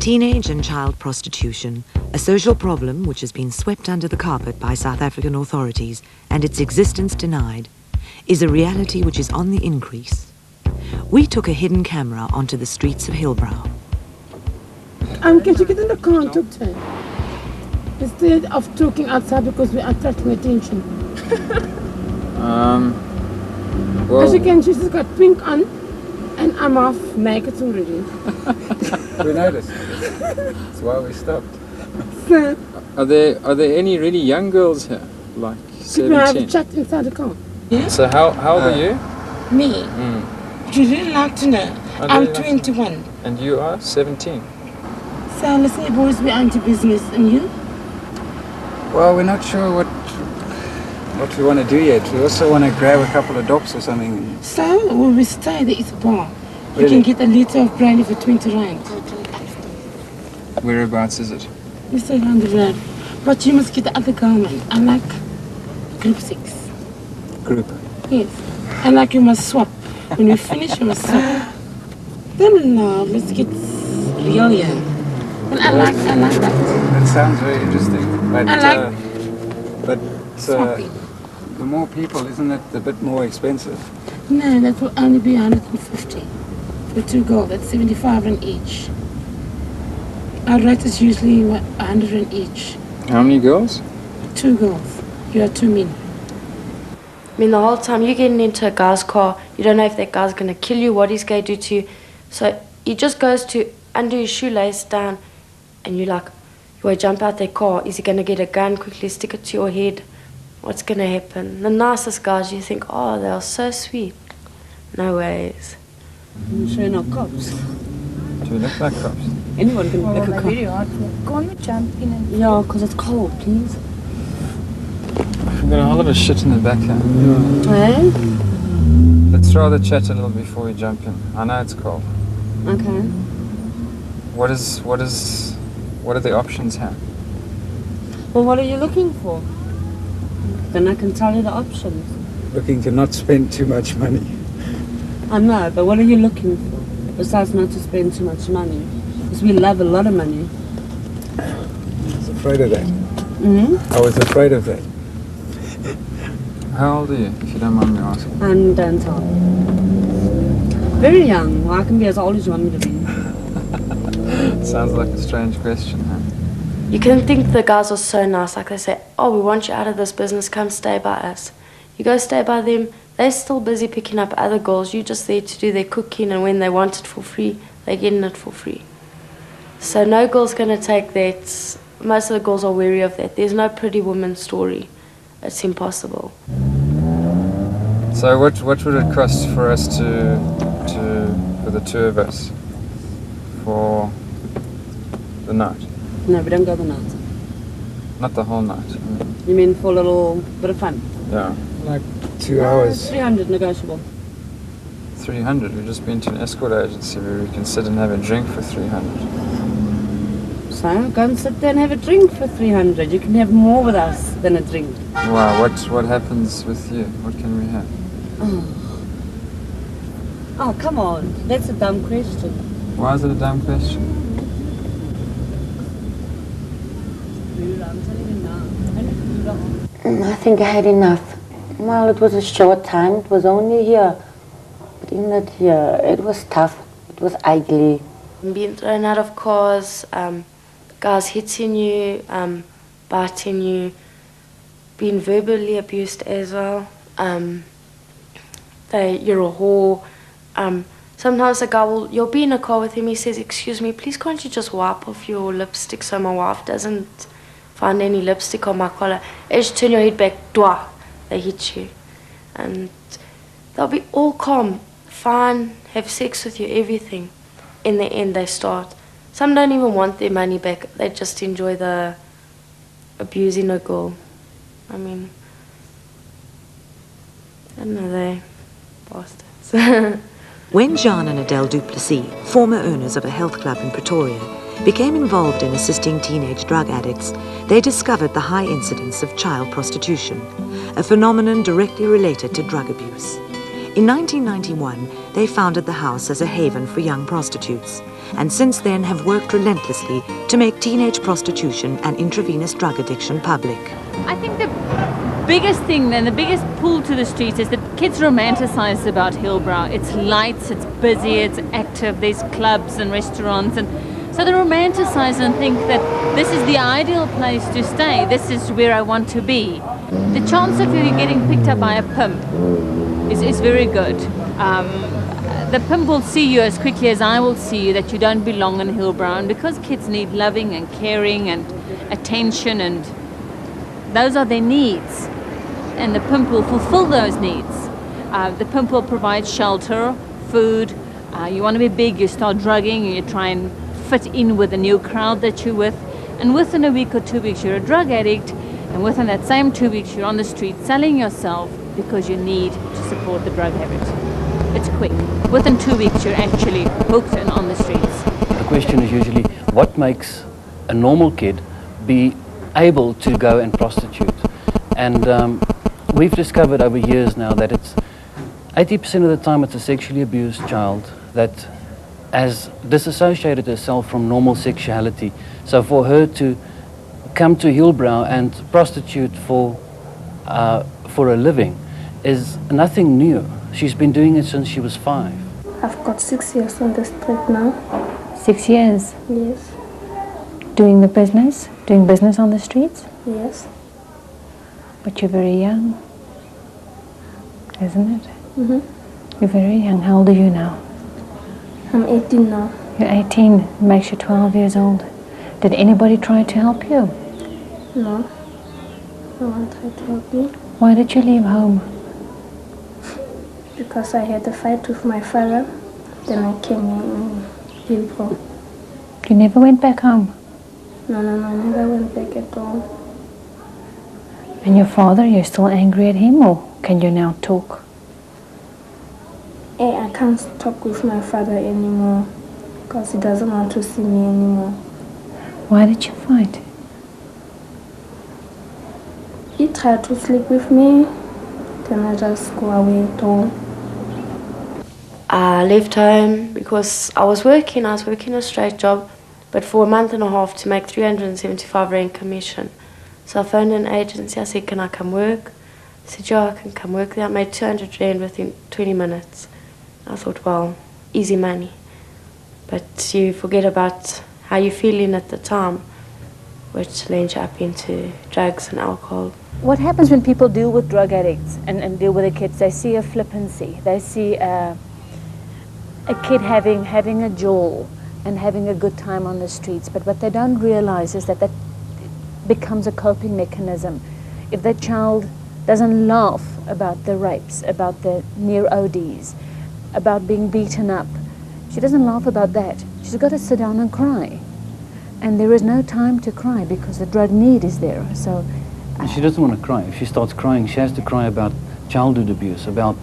Teenage and child prostitution, a social problem which has been swept under the carpet by South African authorities and its existence denied, is a reality which is on the increase. We took a hidden camera onto the streets of Hillbrow. Can you get in the car and talk to her? Instead of talking outside because we are attracting attention. Well... As you can, she's just got pink on and I'm half naked already. We noticed. That's why we stopped. So, Are there any really young girls here? Like could we have a 17? chat inside the car? So how old are you? Me? Would you really like to know? I'm 21. And you are 17? So listen, boys, we're anti business, and you? Well, we're not sure what we want to do yet. We also want to grab a couple of dops or something. So, when we stay, there is a bar. Really? You can get a litre of brandy for 20 rand. Whereabouts is it? You stay around the road. But you must get the other garment. I like group 6. Group? Yes. I like you must swap. When we finish, you must swap. Then now, let's get real here. And I like that. That sounds very interesting. But, I like but the more people, isn't it a bit more expensive? No, that will only be 150 for 2 girls. That's 75 rand each. Our rate is usually 100 rand each. How many girls? 2 girls. You are 2 men. I mean, the whole time you're getting into a guy's car, you don't know if that guy's going to kill you, what he's going to do to you. So he just goes to undo his shoelace down, and you're like, you want to jump out that car. Is he going to get a gun, quickly stick it to your head? What's going to happen? The nicest guys, you think, oh, they are so sweet. No ways. You're sure not cops. Do we look like cops? Anyone can look a cop. Very hard. Can't we jump in and... Yeah, because it's cold, please. We've got a whole lot of shit in the back here. Hey? Let's rather chat a little before we jump in. I know it's cold. Okay. What are the options here? Well, what are you looking for? Then I can tell you the options. Looking to not spend too much money. I know, but what are you looking for? Besides not to spend too much money. Because we love a lot of money. I was afraid of that. Mm-hmm. I was afraid of that. How old are you, if you don't mind me asking? I'm downtown. Very young. Well, I can be as old as you want me to be. Sounds like a strange question, huh? You can think the guys are so nice, like they say, oh, we want you out of this business, come stay by us. You go stay by them, they're still busy picking up other girls, you're just there to do their cooking, and when they want it for free, they're getting it for free. So no girl's going to take that. Most of the girls are wary of that. There's no pretty woman story. It's impossible. So what would it cost for us for the 2 of us for the night? No, we don't go the night. Not the whole night. You mean for a little bit of fun? Yeah. Like 2 hours. 300 negotiable. 300. We've just been to an escort agency where we can sit and have a drink for 300. So go and sit there and have a drink for 300. You can have more with us than a drink. Wow, what happens with you? What can we have? Oh, come on. That's a dumb question. Why is it a dumb question? I'm telling you now. I think I had enough. Well, it was a short time. It was only here. But in that year, it was tough. It was ugly. Being thrown out of cars, guys hitting you, biting you, being verbally abused as well. You're a whore. Sometimes a guy you'll be in a car with him, he says, excuse me, please can't you just wipe off your lipstick so my wife doesn't find any lipstick on my collar. As you turn your head back, dwah, they hit you. And they'll be all calm, fine, have sex with you, everything. In the end, they start. Some don't even want their money back. They just enjoy the abusing a girl. I mean, I don't know, they bastards. When Jean and Adele Duplessis, former owners of a health club in Pretoria, became involved in assisting teenage drug addicts, they discovered the high incidence of child prostitution, a phenomenon directly related to drug abuse. In 1991, they founded the house as a haven for young prostitutes, and since then have worked relentlessly to make teenage prostitution and intravenous drug addiction public. I think the biggest thing then, the biggest pull to the streets is that kids romanticize about Hillbrow. It's lights, it's busy, it's active, there's clubs and restaurants, and so they romanticize and think that this is the ideal place to stay, this is where I want to be. The chance of you getting picked up by a pimp is very good. The pimp will see you as quickly as I will see you that you don't belong in Hillbrow, and because kids need loving and caring and attention, and those are their needs, and the pimp will fulfill those needs. The pimp will provide shelter, food. You want to be big, you start drugging, you try and fit in with the new crowd that you're with, and within a week or 2 weeks you're a drug addict, and within that same 2 weeks you're on the street selling yourself because you need to support the drug habit. It's quick. Within 2 weeks you're actually hooked and on the streets. The question is usually, what makes a normal kid be able to go and prostitute? And we've discovered over years now that it's 80% of the time it's a sexually abused child that has disassociated herself from normal sexuality. So for her to come to Hillbrow and prostitute for a living is nothing new. She's been doing it since she was 5. I've got 6 years on the street now. 6 years? Yes. Doing business on the streets? Yes. But you're very young, isn't it? Mm-hmm. You're very young. How old are you now? I'm 18 now. You're 18, makes you 12 years old. Did anybody try to help you? No. No one tried to help me. Why did you leave home? Because I had a fight with my father. Then I came in Hillbrow. You never went back home? No, I never went back at all. And your father, you're still angry at him, or can you now talk? I can't talk with my father anymore because he doesn't want to see me anymore. Why did you fight? He tried to sleep with me, then I just go away at home. I left home because I was working a straight job, but for a month and a half to make 375 Rand commission. So I phoned an agency, I said, can I come work? They said, yeah, I can come work there. I made 200 Rand within 20 minutes. I thought, well, easy money. But you forget about how you're feeling at the time, which lands you up into drugs and alcohol. What happens when people deal with drug addicts and deal with the kids? They see a flippancy. They see a kid having a jaw and having a good time on the streets. But what they don't realize is that becomes a coping mechanism. If that child doesn't laugh about the rapes, about the near ODs, about being beaten up, she doesn't laugh about that. She's got to sit down and cry. And there is no time to cry because the drug need is there. So she doesn't want to cry. If she starts crying, she has to cry about childhood abuse, about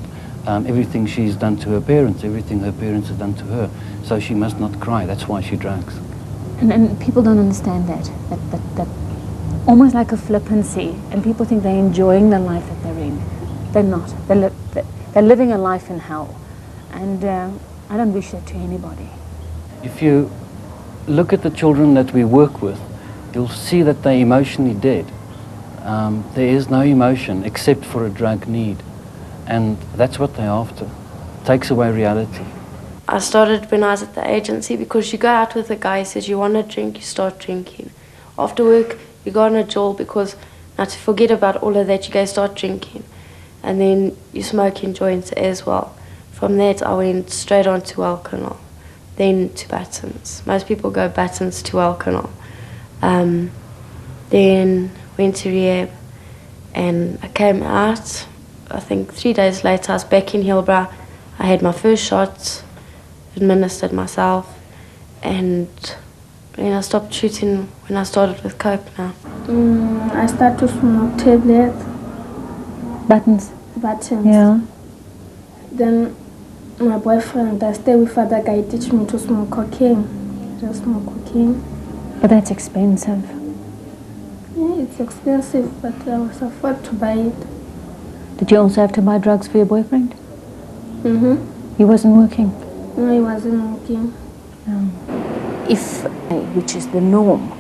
everything she's done to her parents, everything her parents have done to her. So she must not cry. That's why she drugs. And people don't understand that almost like a flippancy, and people think they're enjoying the life that they're in. They're not. They're living a life in hell, and I don't wish that to anybody. If you look at the children that we work with, you'll see that they're emotionally dead. There is no emotion except for a drug need, and that's what they're after. Takes away reality. I started when I was at the agency because you go out with a guy who says you want to drink, you start drinking. After work, you go on a jolt because now to forget about all of that, you go start drinking. And then you smoking joints as well. From that, I went straight on to alcohol, then to buttons. Most people go buttons to alcohol. Then went to rehab, and I came out. I think 3 days later, I was back in Hillbrow. I had my first shot, administered myself, and I stopped shooting when I started with coke now. I started to smoke tablets. Buttons? Buttons. Yeah. Then my boyfriend, I stay with other guy, teach me to smoke cocaine. Just smoke cocaine. But that's expensive. Yeah, it's expensive, but I was afford to buy it. Did you also have to buy drugs for your boyfriend? He wasn't working? No, he wasn't working. If, which is the norm,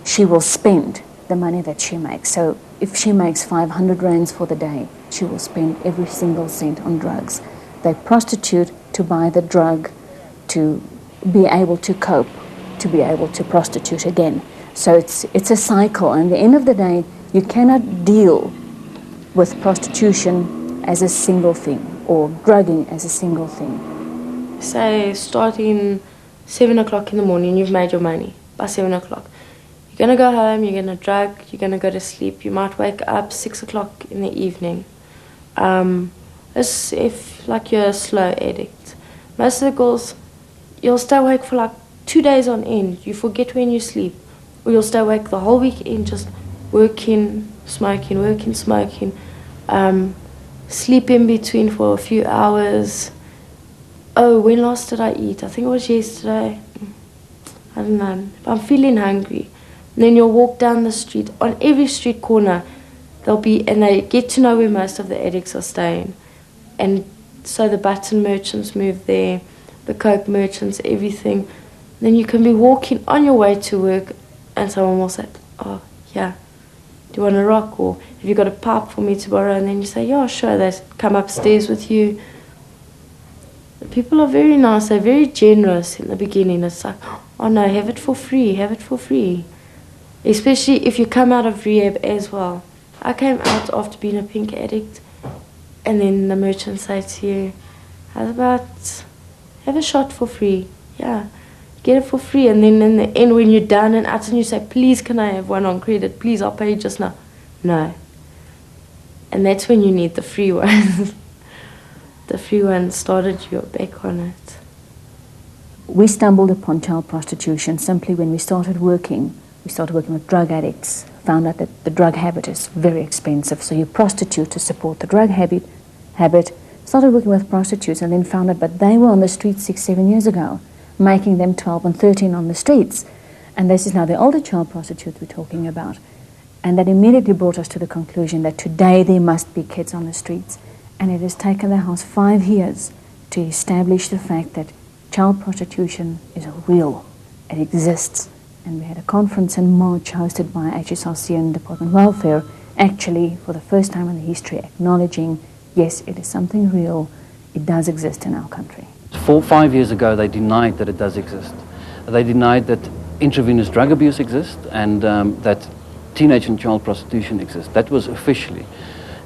she will spend the money that she makes. So if she makes 500 rands for the day, she will spend every single cent on drugs. They prostitute to buy the drug to be able to cope, to be able to prostitute again. So it's a cycle, and at the end of the day, you cannot deal with prostitution as a single thing, or drugging as a single thing. Say, starting 7 o'clock in the morning, you've made your money by 7 o'clock. You're going to go home, you're going to drug, you're going to go to sleep. You might wake up 6 o'clock in the evening. As if like you're a slow addict. Most of the girls, you'll stay awake for like 2 days on end. You forget when you sleep. Or you'll stay awake the whole weekend just working, smoking, working, smoking. Sleep in between for a few hours. Oh, when last did I eat? I think it was yesterday. I don't know. I'm feeling hungry. And then you'll walk down the street. On every street corner, and they get to know where most of the addicts are staying. And so the button merchants move there, the coke merchants, everything. Then you can be walking on your way to work, and someone will say, "Oh, yeah, do you want a rock? Or have you got a pipe for me to borrow?" And then you say, "Yeah, sure." They come upstairs with you. The people are very nice. They're very generous in the beginning. It's like, "Oh no, have it for free. Have it for free." Especially if you come out of rehab as well. I came out after being a pink addict, and then the merchant say to you, "How about have a shot for free?" Yeah, get it for free. And then in the end, when you're done and out, and you say, "Please, can I have one on credit? Please, I'll pay you just now." No. And that's when you need the free one. The free one started you back on it. We stumbled upon child prostitution simply when we started working. We started working with drug addicts, found out that the drug habit is very expensive, so you prostitute to support the drug habit, started working with prostitutes, and then found out that they were on the streets 6-7 years ago, making them 12 and 13 on the streets. And this is now the older child prostitutes we're talking about. And that immediately brought us to the conclusion that today there must be kids on the streets. And it has taken the house 5 years to establish the fact that child prostitution is real, it exists. And we had a conference in March hosted by HSRC and Department of Welfare, actually for the first time in the history acknowledging, yes, it is something real, it does exist in our country. 4-5 years ago they denied that it does exist. They denied that intravenous drug abuse exists and that teenage and child prostitution exists. That was officially.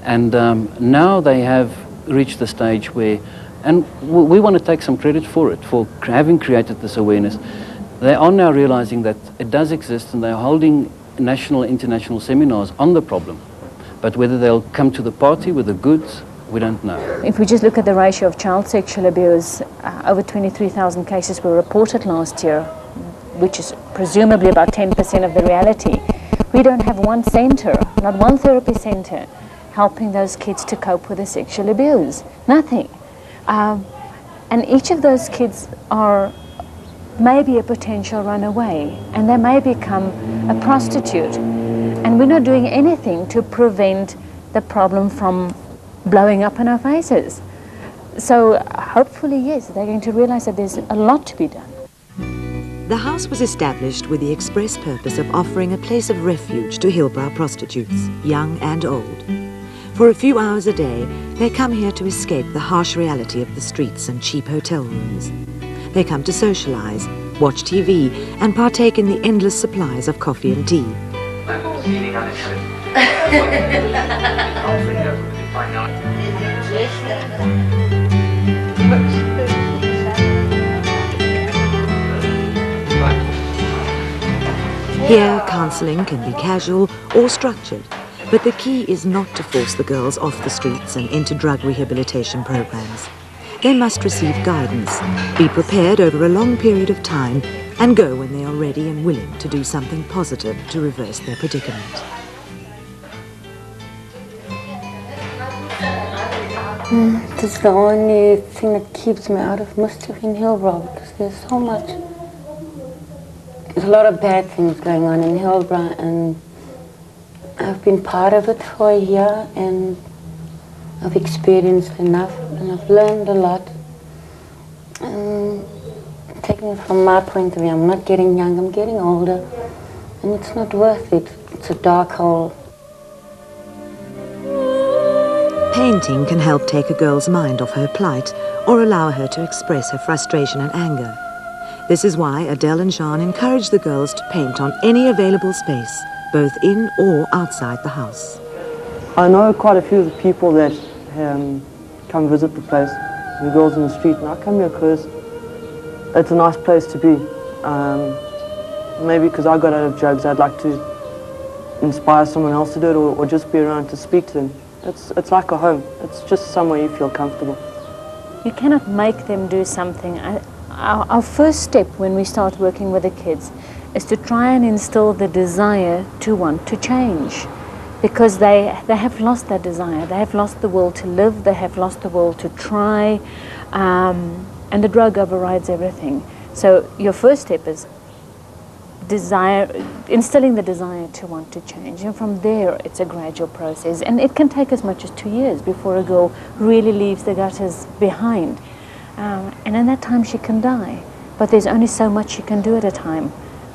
And now they have reached the stage where, and we want to take some credit for it, for having created this awareness. They are now realizing that it does exist, and they're holding national and international seminars on the problem. But whether they'll come to the party with the goods, we don't know. If we just look at the ratio of child sexual abuse, over 23,000 cases were reported last year, which is presumably about 10% of the reality. We don't have one center, not one therapy center, helping those kids to cope with the sexual abuse. Nothing. And each of those kids are maybe a potential runaway, and they may become a prostitute. And we're not doing anything to prevent the problem from blowing up in our faces. So hopefully, yes, they're going to realize that there's a lot to be done. The house was established with the express purpose of offering a place of refuge to Hillbrow prostitutes, young and old. For a few hours a day, they come here to escape the harsh reality of the streets and cheap hotel rooms. They come to socialize, watch TV, and partake in the endless supplies of coffee and tea. Here, counseling can be casual or structured, but the key is not to force the girls off the streets and into drug rehabilitation programs. They must receive guidance, be prepared over a long period of time, and go when they are ready and willing to do something positive to reverse their predicament. This is the only thing that keeps me out of mischief in Hillbrow, because there's so much. There's a lot of bad things going on in Hillbrow, and I've been part of it for a year, and I've experienced enough and I've learned a lot. Taking it from my point of view, I'm not getting young, I'm getting older, and it's not worth it. It's a dark hole. Painting can help take a girl's mind off her plight or allow her to express her frustration and anger. This is why Adele and Jean encourage the girls to paint on any available space, both in or outside the house. I know quite a few of the people that come visit the place, the girls in the street, and I come here because it's a nice place to be. Maybe because I got out of drugs, I'd like to inspire someone else to do it, or just be around to speak to them. It's like a home. It's just somewhere you feel comfortable. You cannot make them do something. Our first step when we start working with the kids is to try and instill the desire to want to change, because they have lost that desire. They have lost the will to live. They have lost the will to try, and the drug overrides everything. So your first step is instilling the desire to want to change, and from there it's a gradual process, and it can take as much as 2 years before a girl really leaves the gutters behind, and in that time she can die, but there's only so much she can do at a time,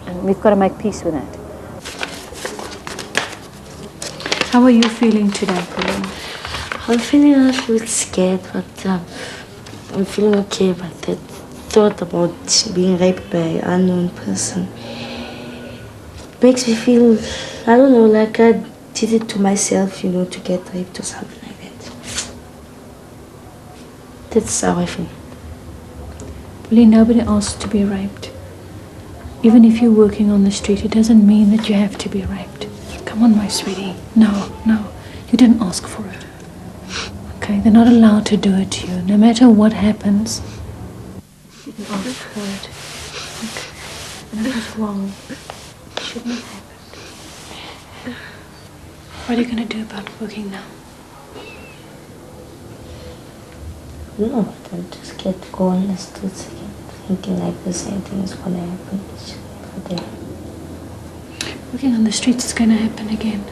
and we've got to make peace with that. How are you feeling today, Pauline? I'm feeling a little bit scared, but I'm feeling okay. But the thought about being raped by an unknown person makes me feel, I don't know, like I did it to myself, you know, to get raped or something like that. That's how I feel. Pauline, nobody asks to be raped. Even if you're working on the street, it doesn't mean that you have to be raped. Come on, my sweetie. No, you didn't ask for it. Okay, they're not allowed to do it to you, no matter what happens. You didn't ask for it. Okay. And it was wrong. It shouldn't have happened. What are you going to do about working now? No, but I'm just scared to go on the streets again, thinking like the same thing is going to happen. It's just not there. Working on the streets is going to happen again.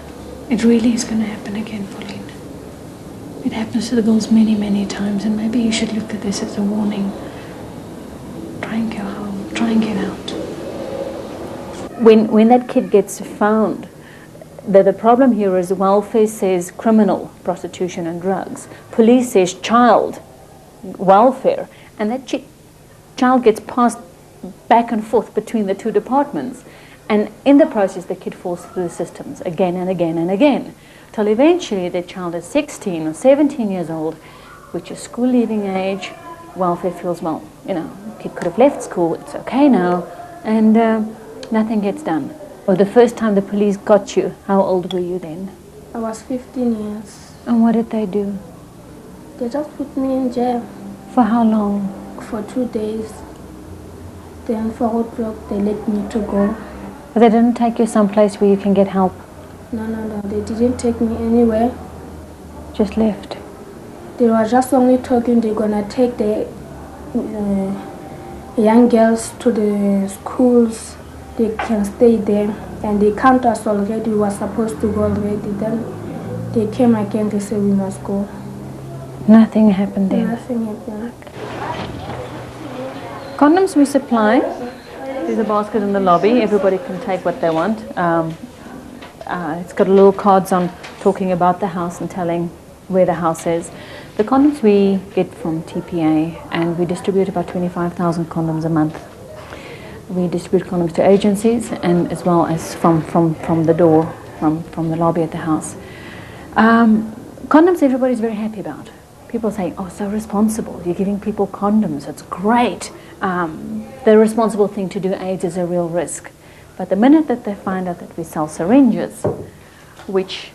It really is going to happen again, Pauline. It happens to the girls many, many times, and maybe you should look at this as a warning. Try and go home. Try and get out. When that kid gets found, the problem here is welfare says criminal, prostitution and drugs. Police says child, welfare, and that child gets passed back and forth between the two departments. And in the process, the kid falls through the systems again and again and again, till eventually the child is 16 or 17 years old, which is school leaving age. Welfare feels, well, you know, kid could have left school, it's okay now, and nothing gets done. Or the first time the police got you, how old were you then? I was 15 years. And what did they do? They just put me in jail. For how long? For 2 days. Then 4 o'clock they let me to go. But they didn't take you someplace where you can get help? No, they didn't take me anywhere. Just left? They were just only talking they're gonna take the young girls to the schools. They can stay there, and they count us already. We were supposed to go already. Then they came again, they said we must go. Nothing happened there? Nothing happened. Condoms we supply. There's a basket in the lobby. Everybody can take what they want. It's got little cards on talking about the house and telling where the house is. The condoms we get from TPA, and we distribute about 25,000 condoms a month. We distribute condoms to agencies and as well as from the door, from the lobby at the house. Condoms everybody's very happy about. People say, oh, so responsible. You're giving people condoms. It's great. The responsible thing to do. AIDS is a real risk. But the minute that they find out that we sell syringes, which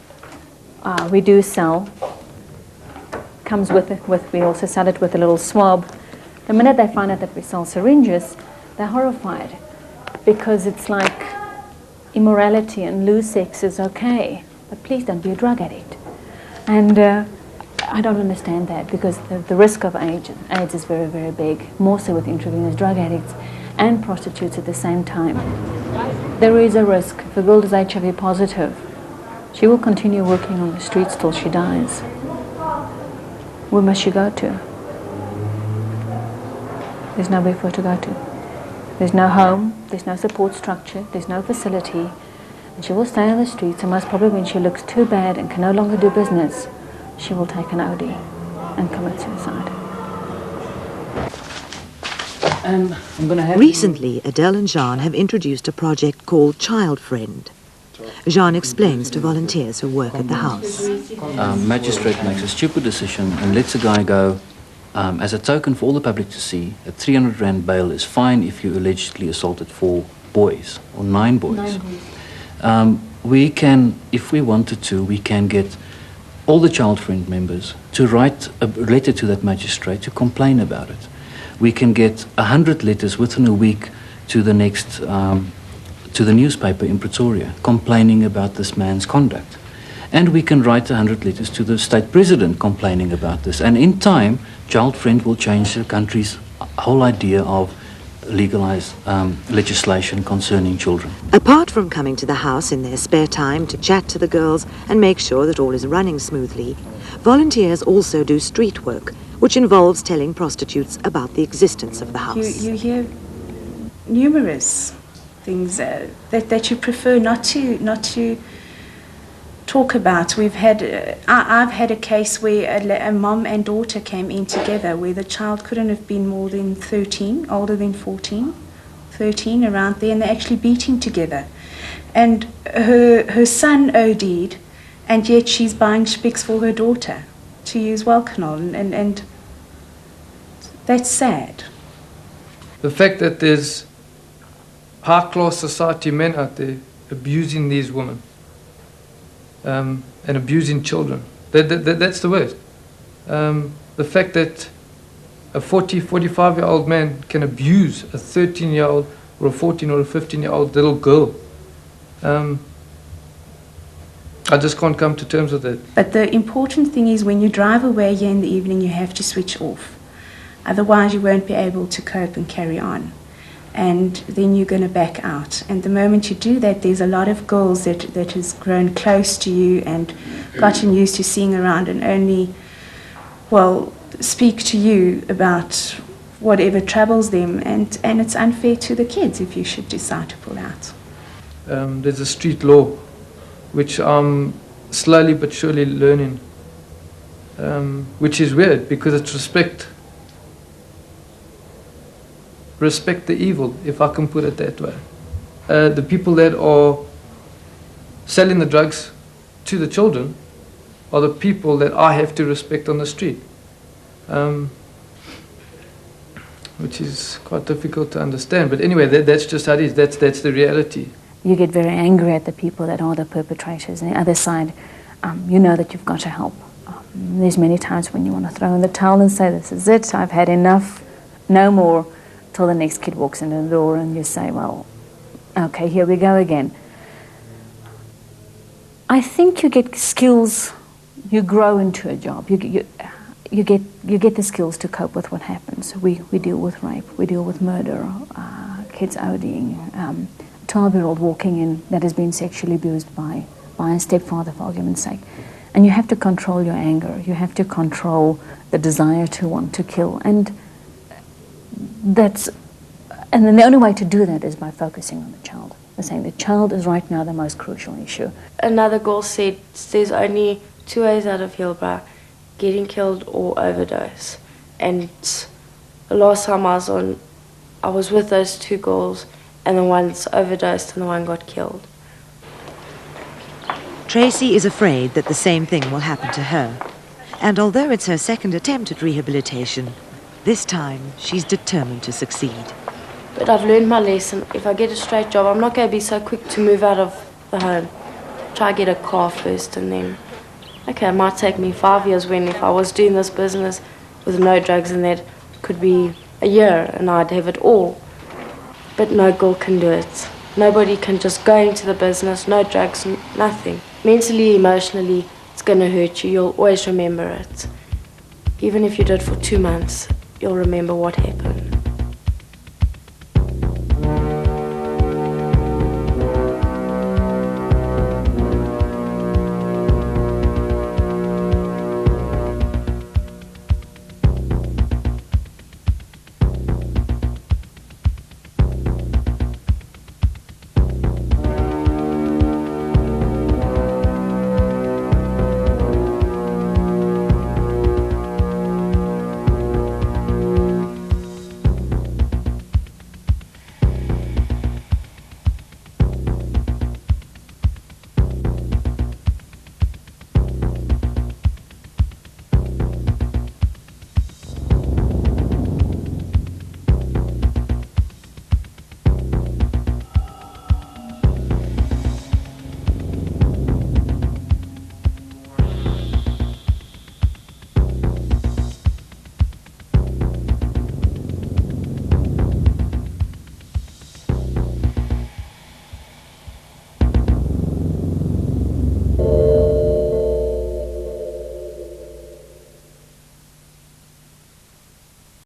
we do sell, comes with we also sell it with a little swab. The minute they find out that we sell syringes, they're horrified, because it's like immorality and loose sex is okay, but please don't be a drug addict. And I don't understand that, because the risk of AIDS is very, very big, more so with intravenous drug addicts and prostitutes at the same time. There is a risk. If a girl is HIV positive, she will continue working on the streets till she dies. Where must she go to? There's nowhere for her to go to. There's no home, there's no support structure, there's no facility, and she will stay on the streets, and most probably when she looks too bad and can no longer do business, she will take an OD and commit suicide. And I'm going to have Recently, Adele and Jean have introduced a project called Child Friend. Jean explains to volunteers who work at the house. Magistrate makes a stupid decision and lets a guy go as a token for all the public to see. A 300 rand bail is fine if you allegedly assaulted 4 boys or 9 boys. We can, if we wanted to, we can get all the Child Friend members to write a letter to that magistrate to complain about it. We can get 100 letters within a week to the next, to the newspaper in Pretoria, complaining about this man's conduct. And we can write 100 letters to the state president complaining about this. And in time, Child Friend will change the country's whole idea of legalized legislation concerning children. Apart from coming to the house in their spare time to chat to the girls and make sure that all is running smoothly, volunteers also do street work, which involves telling prostitutes about the existence of the house. You hear numerous things that you prefer not to talk about. We've had I've had a case where a mom and daughter came in together, where the child couldn't have been more than 13, older than 14, 13, around there, and they're actually beating together. And her son OD'd, and yet she's buying Spix for her daughter to use Welcanol, and that's sad. The fact that there's high-class society men out there abusing these women and abusing children, that's the worst. The fact that a 40, 45-year-old man can abuse a 13-year-old or a 14 or a 15-year-old little girl, I just can't come to terms with that. But the important thing is, when you drive away here in the evening, you have to switch off. Otherwise, you won't be able to cope and carry on. And then you're going to back out. And the moment you do that, there's a lot of girls that has grown close to you and gotten used to seeing around and only, well, speak to you about whatever troubles them. And it's unfair to the kids if you should decide to pull out. There's a street law, which I'm slowly but surely learning, which is weird because it's respect the evil, if I can put it that way. The people that are selling the drugs to the children are the people that I have to respect on the street, which is quite difficult to understand. But anyway, that's just how it is. That's the reality. You get very angry at the people that are the perpetrators. On the other side, you know that you've got to help. There's many times when you want to throw in the towel and say, this is it, I've had enough, no more, till the next kid walks in the door and you say, well, okay, here we go again. I think you get skills, you grow into a job. You get the skills to cope with what happens. We deal with rape, we deal with murder, kids ODing, 12-year-old walking in that has been sexually abused by a stepfather, for argument's sake. And you have to control your anger. You have to control the desire to want to kill. And then the only way to do that is by focusing on the child. By saying the child is right now the most crucial issue. Another girl said there's only 2 ways out of Hillbrow: getting killed or overdose. And the last time I was with those 2 girls, and the one's overdosed and the one got killed. Tracy is afraid that the same thing will happen to her. And although it's her second attempt at rehabilitation, this time she's determined to succeed. But I've learned my lesson. If I get a straight job, I'm not going to be so quick to move out of the home. Try get a car first, and then, okay, it might take me 5 years, when if I was doing this business with no drugs in that, could be a year and I'd have it all. But no girl can do it. Nobody can just go into the business, no drugs, nothing. Mentally, emotionally, it's going to hurt you. You'll always remember it. Even if you did it for 2 months, you'll remember what happened.